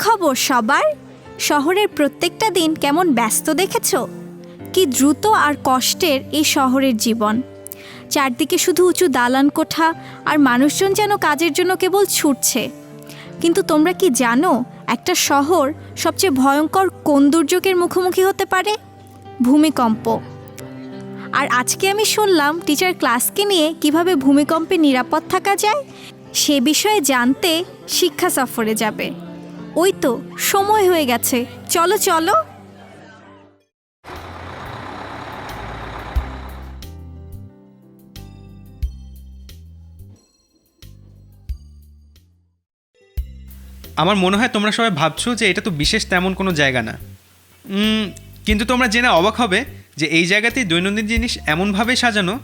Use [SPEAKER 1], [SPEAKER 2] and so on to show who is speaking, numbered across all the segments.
[SPEAKER 1] খবর সবার? শহরের প্রত্যেকটা দিন কেমন ব্যস্ত দেখেছ? কি দ্রুত আর কষ্টের এই শহরের জীবন। চারদিকে শুধু উঁচু দালান কোঠা, আর মানুষজন যেন কাজের জন্য কেবল ছুটছে। কিন্তু তোমরা কি জানো একটা শহর সবচেয়ে ভয়ঙ্কর কোন দুর্যোগের মুখোমুখি হতে পারে? ভূমিকম্প। আর আজকে আমি শুনলাম টিচার ক্লাসকে নিয়ে কিভাবে ভূমিকম্পে নিরাপদ থাকা যায় সে বিষয়ে জানতে শিক্ষা সফরে যাবে। ওই তো সময় হয়ে গেছে, চলো চলো।
[SPEAKER 2] আমার মনে হয় তোমরা সবাই ভাবছো যে এটা তো বিশেষ তেমন কোনো জায়গা না, কিন্তু তোমরা জেনে অবাক হবে যে এই জায়গাতেই দৈনন্দিন জিনিস এমনভাবে সাজানো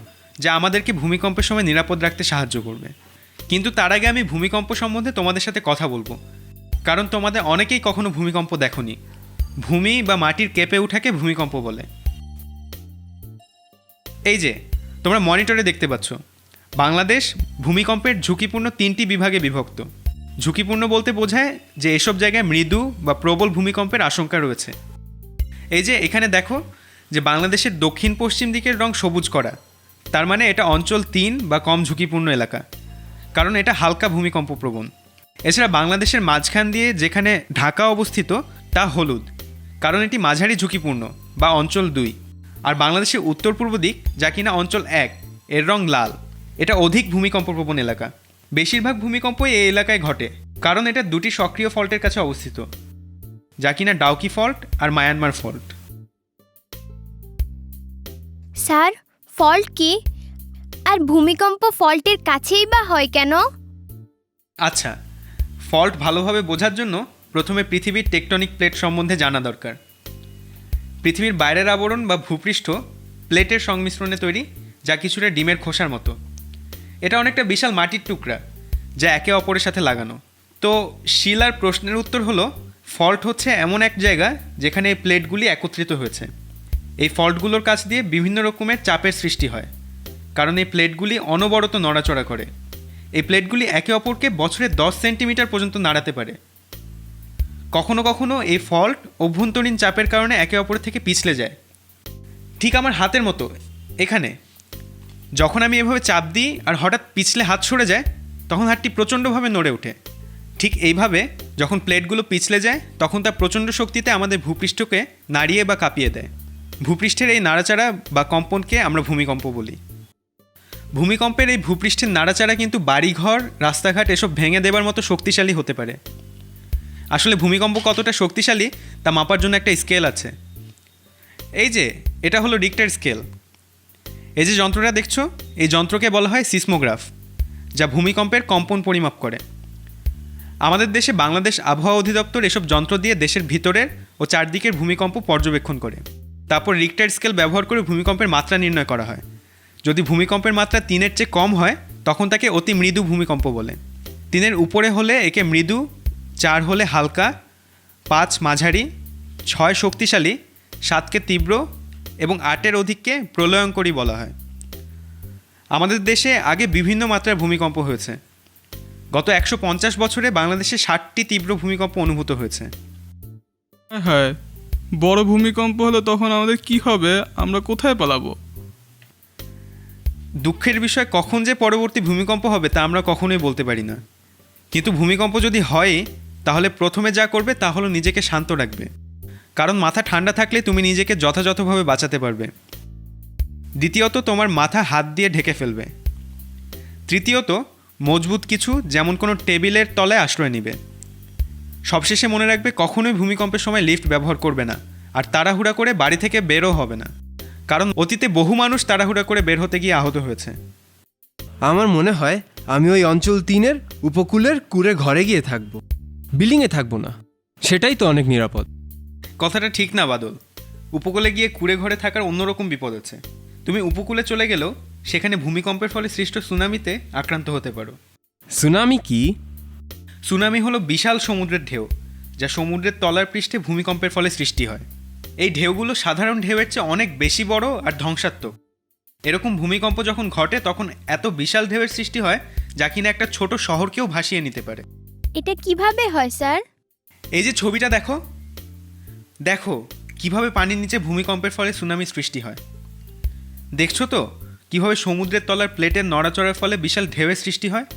[SPEAKER 2] যা আমাদেরকে ভূমিকম্পের সময় নিরাপদ রাখতে সাহায্য করবে। কিন্তু তার আগে আমি ভূমিকম্প সম্বন্ধে তোমাদের সাথে কথা বলবো, কারণ তোমাদের অনেকেই কখনো ভূমিকম্প দেখোনি। ভূমি বা মাটির কেঁপে ওঠাকে ভূমিকম্প বলে। এই যে তোমরা মনিটরে দেখতে পাচ্ছ, বাংলাদেশ ভূমিকম্পের ঝুঁকিপূর্ণ 3টি বিভাগে বিভক্ত। ঝুঁকিপূর্ণ বলতে বোঝায় যে এসব জায়গায় মৃদু বা প্রবল ভূমিকম্পের আশঙ্কা রয়েছে। এই যে এখানে দেখো যে বাংলাদেশের দক্ষিণ পশ্চিম দিকের রং সবুজ করা, তার মানে এটা অঞ্চল 3 বা কম ঝুঁকিপূর্ণ এলাকা, কারণ এটা হালকা ভূমিকম্প প্রবণ। এছাড়া বাংলাদেশের মাঝখান দিয়ে যেখানে ঢাকা অবস্থিত তা হলুদ, কারণ এটি মাঝারি ঝুঁকিপূর্ণ বা অঞ্চল 2। আর বাংলাদেশের উত্তর পূর্ব দিক যা কিনা অঞ্চল 1, এর রং লাল, এটা অধিক ভূমিকম্প প্রবণ এলাকা। বেশিরভাগ ভূমিকম্পই এই এলাকায় ঘটে, কারণ এটা 2টি সক্রিয় ফল্টের কাছে অবস্থিত, যা কিনা ডাউকি ফল্ট আর মায়ানমার ফল্ট।
[SPEAKER 3] স্যার, ফল্ট কি? আর ভূমিকম্প ফল্টের কাছেই বা হয় কেন?
[SPEAKER 2] আচ্ছা, ফল্ট ভালোভাবে বোঝার জন্য প্রথমে পৃথিবীর টেকটনিক প্লেট সম্বন্ধে জানা দরকার। পৃথিবীর বাইরের আবরণ বা ভূপৃষ্ঠ প্লেটের সংমিশ্রণে তৈরি, যা কিছুটা ডিমের খোসার মতো। এটা অনেকটা বিশাল মাটির টুকরা যা একে অপরের সাথে লাগানো। তো শিলার প্রশ্নের উত্তর হলো, ফল্ট হচ্ছে এমন এক জায়গা যেখানে এই প্লেটগুলি একত্রিত হয়েছে। এই ফল্টগুলোর কাছ দিয়ে বিভিন্ন রকমের চাপের সৃষ্টি হয়, কারণ এই প্লেটগুলি অনবরত নড়াচড়া করে। এই প্লেটগুলি একে অপরকে বছরে 10 সেন্টিমিটার পর্যন্ত নাড়াতে পারে। কখনো কখনো এই ফল্ট অভ্যন্তরীণ চাপের কারণে একে অপরের থেকে পিছলে যায়, ঠিক আমার হাতের মতো। এখানে যখন আমি এভাবে চাপ দিই আর হঠাৎ পিছলে হাত সরে যায়, তখন হাতটি প্রচণ্ডভাবে নড়ে ওঠে। ঠিক এইভাবে যখন প্লেটগুলো পিছলে যায়, তখন তা প্রচণ্ড শক্তিতে আমাদের ভূপৃষ্ঠকে নাড়িয়ে বা কাঁপিয়ে দেয়। ভূপৃষ্ঠের এই নাড়াচাড়া বা কম্পনকে আমরা ভূমিকম্প বলি। ভূমিকম্পের এই ভূপৃষ্ঠের নাড়াচাড়া কিন্তু বাড়িঘর, রাস্তাঘাট এসব ভেঙে দেবার মতো শক্তিশালী হতে পারে। আসলে ভূমিকম্প কতটা শক্তিশালী তা মাপার জন্য একটা স্কেল আছে। এই যে এটা হলো রিক্টার স্কেল। এই যে যন্ত্রটা দেখছো, এই যন্ত্রকে বলা হয় সিসমোগ্রাফ, যা ভূমিকম্পের কম্পন পরিমাপ করে। আমাদের দেশে বাংলাদেশ আবহাওয়া অধিদপ্তর এসব যন্ত্র দিয়ে দেশের ভিতরের ও চারদিকের ভূমিকম্প পর্যবেক্ষণ করে। তারপর রিক্টার স্কেল ব্যবহার করে ভূমিকম্পের মাত্রা নির্ণয় করা হয়। যদি ভূমিকম্পের মাত্রা 3-এর চেয়ে কম হয়, তখন তাকে অতি মৃদু ভূমিকম্প বলে। 3-এর উপরে হলে একে মৃদু, 4 হলে হালকা, 5 মাঝারি, 6 শক্তিশালী, 7কে তীব্র এবং 8-এর অধিককে প্রলয়ঙ্করী বলা হয়। আমাদের দেশে আগে বিভিন্ন মাত্রার ভূমিকম্প হয়েছে। গত 150 বছরে বাংলাদেশে 60টি তীব্র ভূমিকম্প অনুভূত হয়েছে।
[SPEAKER 4] হ্যাঁ, বড় ভূমিকম্প হলে তখন আমাদের কি হবে? আমরা কোথায় পালাবো?
[SPEAKER 2] দুঃখের বিষয়, কখন যে পরবর্তী ভূমিকম্প হবে তা আমরা কখনোই বলতে পারি না। কিন্তু ভূমিকম্প যদি হয়, তাহলে প্রথমে যা করবে তা হলো নিজেকে শান্ত রাখবে, কারণ মাথা ঠান্ডা থাকলে তুমি নিজেকে যথাযথভাবে বাঁচাতে পারবে। দ্বিতীয়ত, তোমার মাথা হাত দিয়ে ঢেকে ফেলবে। তৃতীয়ত, মজবুত কিছু যেমন কোনো টেবিলের তলায় আশ্রয় নিবে। সবশেষে মনে রাখবে, কখনোই ভূমিকম্পের সময় লিফট ব্যবহার করবে না, আর তাড়াহুড়া করে বাড়ি থেকে বেরও হবে না, কারণ অতীতে বহু মানুষ তাড়াহুড়া করে বের হতে গিয়ে আহত হয়েছে।
[SPEAKER 5] আমার মনে হয় আমি ওই অঞ্চল 3-এর উপকূলের কুঁড়ে ঘরে গিয়ে থাকবো, বিল্ডিংয়ে থাকবো না। সেটাই তো অনেক নিরাপদ।
[SPEAKER 2] কথাটা ঠিক না বাদল। উপকূলে গিয়ে কুঁড়ে ঘরে থাকার অন্যরকম বিপদ আছে। তুমি উপকূলে চলে গেলেও সেখানে ভূমিকম্পের ফলে সৃষ্ট সুনামিতে আক্রান্ত হতে পারো।
[SPEAKER 5] সুনামি কি?
[SPEAKER 2] সুনামি হলো বিশাল সমুদ্রের ঢেউ, যা সমুদ্রের তলার পৃষ্ঠে ভূমিকম্পের ফলে সৃষ্টি হয়। এই ঢেউগুলো সাধারণ ঢেউয়ের চেয়ে অনেক বেশি বড় আর ধ্বংসাত্মক। এরকম ভূমিকম্প যখন ঘটে, তখন এত বিশাল ঢেউয়ের সৃষ্টি হয় যা কিনা একটা ছোট শহরকেও ভাসিয়ে নিতে পারে।
[SPEAKER 3] এটা কিভাবে হয় স্যার?
[SPEAKER 2] এই যে ছবিটা দেখো, দেখো কিভাবে পানির নিচে ভূমিকম্পের ফলে সুনামি সৃষ্টি হয়। দেখছো তো কিভাবে সমুদ্রের তলার প্লেটের নড়াচড়ার ফলে বিশাল ঢেউয়ের সৃষ্টি হয়।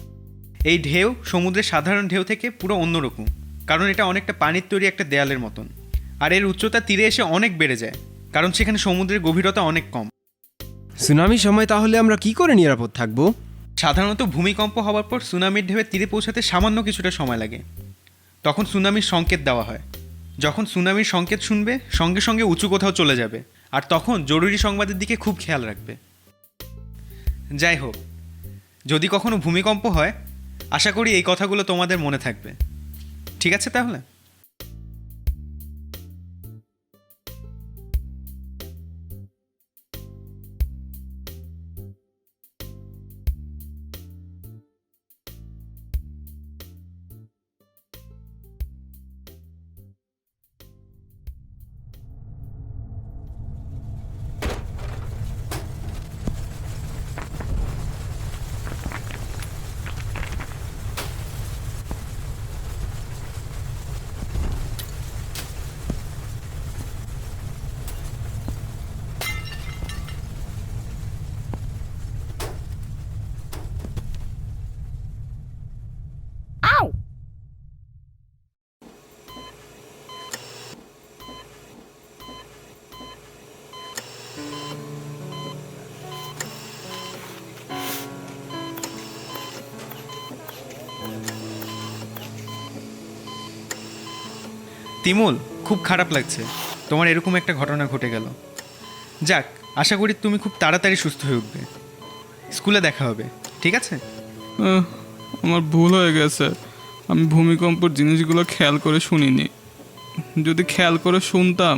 [SPEAKER 2] এই ঢেউ সমুদ্রের সাধারণ ঢেউ থেকে পুরো অন্যরকম, কারণ এটা অনেকটা পানির তৈরি একটা দেয়ালের মতন। আর এর উচ্চতা তীরে এসে অনেক বেড়ে যায়, কারণ সেখানে সমুদ্রের গভীরতা অনেক কম।
[SPEAKER 5] সুনামির সময় তাহলে আমরা কি করে নিরাপদ থাকবো?
[SPEAKER 2] সাধারণত ভূমিকম্প হওয়ার পর সুনামির ঢেউয়ে তীরে পৌঁছাতে সামান্য কিছুটা সময় লাগে। তখন সুনামির সংকেত দেওয়া হয়। যখন সুনামির সংকেত শুনবে সঙ্গে সঙ্গে উঁচু কোথাও চলে যাবে, আর তখন জরুরি সংবাদের দিকে খুব খেয়াল রাখবে। যাই হোক, যদি কখনো ভূমিকম্প হয় আশা করি এই কথাগুলো তোমাদের মনে থাকবে। ঠিক আছে তাহলে? তিমুল, খুব খারাপ লাগছে তোমার এরকম একটা ঘটনা ঘটে গেল। যাক, আশা করি তুমি খুব তাড়াতাড়ি সুস্থ হয়ে উঠবে। স্কুলে দেখা হবে, ঠিক আছে?
[SPEAKER 4] আমার ভুল হয়ে গেছে, আমি ভূমিকম্পর জিনিসগুলো খেয়াল করে শুনিনি। যদি খেয়াল করে শুনতাম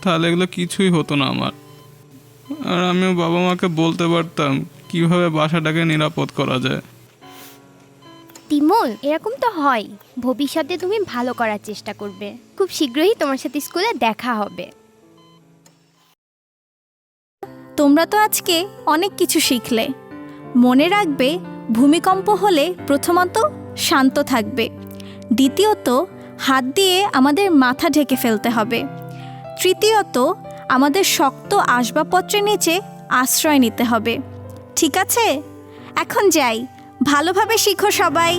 [SPEAKER 4] তাহলে এগুলো কিছুই হতো না আমার। আর আমিও বাবা মাকে বলতে পারতাম কিভাবে বাসাটাকে নিরাপদ করা যায়।
[SPEAKER 3] তিমুল, এরকম তো হয়। ভবিষ্যতে তুমি ভালো করার চেষ্টা করবে। খুব শীঘ্রই তোমার সাথে স্কুলে দেখা হবে।
[SPEAKER 1] তোমরা তো আজকে অনেক কিছু শিখলে। মনে রাখবে, ভূমিকম্প হলে প্রথমত শান্ত থাকবে, দ্বিতীয়ত হাত দিয়ে আমাদের মাথা ঢেকে ফেলতে হবে, তৃতীয়ত আমাদের শক্ত আসবাবপত্রের নিচে আশ্রয় নিতে হবে। ঠিক আছে, এখন যাই। ভালোভাবে শিখো সবাই।